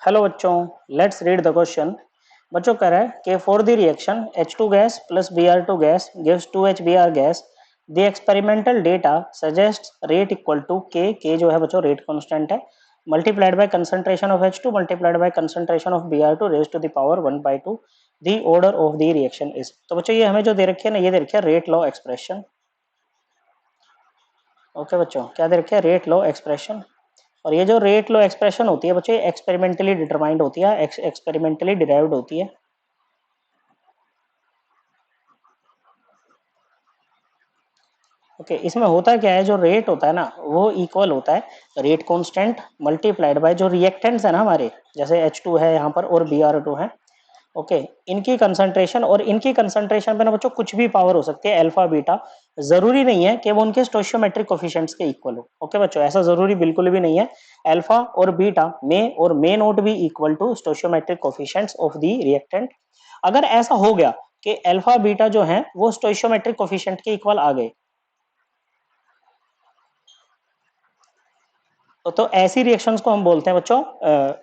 Hello बच्चों, let's read the question. बच्चों कह रहा है कि for the reaction H2 gas plus Br2 gas gives 2HBr gas, the experimental data suggest rate equal to K जो है बच्चों रेट कांस्टेंट है, multiplied by concentration of H2 multiplied by concentration of Br2 raise to the power 1/2, the order of the reaction is. तो बच्चों ये हमें जो दे रखी है ना, ये दे रखी है रेट लॉ एक्सप्रेशन। ओके बच्चों, क्या दे रखी है? Rate law expression. और ये जो रेट लॉ एक्सप्रेशन होती है बच्चों, एक्सपेरिमेंटली डिटरमाइंड होती है, एक्सपेरिमेंटली डिराइव्ड होती है। ओके, इसमें होता क्या है, जो रेट होता है ना वो इक्वल होता है रेट कांस्टेंट मल्टीप्लाइड बाय जो रिएक्टेंट्स है ना हमारे, जैसे H2 है यहाँ पर और Br2 है। ओके, इनकी कंसंट्रेशन, और इनकी कंसंट्रेशन पे ना बच्चों कुछ भी पावर हो सकती है, अल्फा बीटा। जरूरी नहीं है कि वो उनके स्टोइशियोमेट्रिक कोफिशिएंट्स के इक्वल हो। ओके बच्चों, ऐसा जरूरी बिल्कुल भी नहीं है। अल्फा और beta may not be equal to stoichiometric coefficients of the reactant. अगर ऐसा हो गया कि अल्फा बीटा जो है वो स्टोइशियोमेट्रिक कोफिशिएंट के इक्वल आ गए, तो ऐसी रिएक्शंस को हम बोलते हैं बच्चों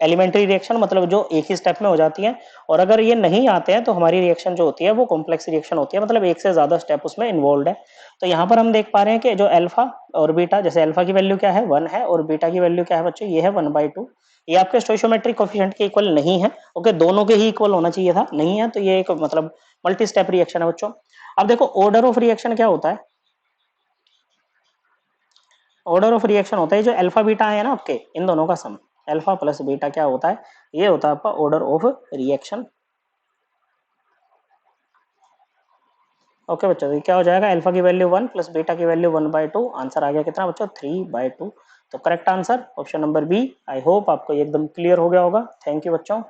एलिमेंट्री रिएक्शन, मतलब जो एक ही स्टेप में हो जाती हैं। और अगर ये नहीं आते हैं तो हमारी रिएक्शन जो होती है वो कॉम्प्लेक्स रिएक्शन होती है, मतलब एक से ज्यादा स्टेप उसमें इन्वॉल्व है। तो यहाँ पर हम देख पा रहे हैं कि जो अल्फा और बीटा, जैसे अल्फा की वैल्यू क्या है 1 है और बीटा की वैल्यू क्या है बच्चों, ये है 1/2। ये आपके स्टोइशियोमेट्रिक कोफिशिएंट के इक्वल नहीं है। ओके, दोनों के ही इक्वल होना चाहिए था, नहीं है, तो ये एक मतलब मल्टी स्टेप रिएक्शन है बच्चों। अब देखो ऑर्डर ऑफ रिएक्शन क्या होता है। ऑर्डर ऑफ रिएक्शन होता है जो अल्फा बीटा है ना आपके, इन दोनों का सम, अल्फा प्लस बीटा क्या होता है, ये होता है आपका ऑर्डर ऑफ रिएक्शन। ओके बच्चों, तो क्या हो जाएगा, अल्फा की वैल्यू 1 प्लस बीटा की वैल्यू 1/2, आंसर आ गया कितना बच्चों 3/2। तो correct answer option number B. I hope आपको ये एकदम क्लियर हो गया होगा। थैंक यू बच्चों।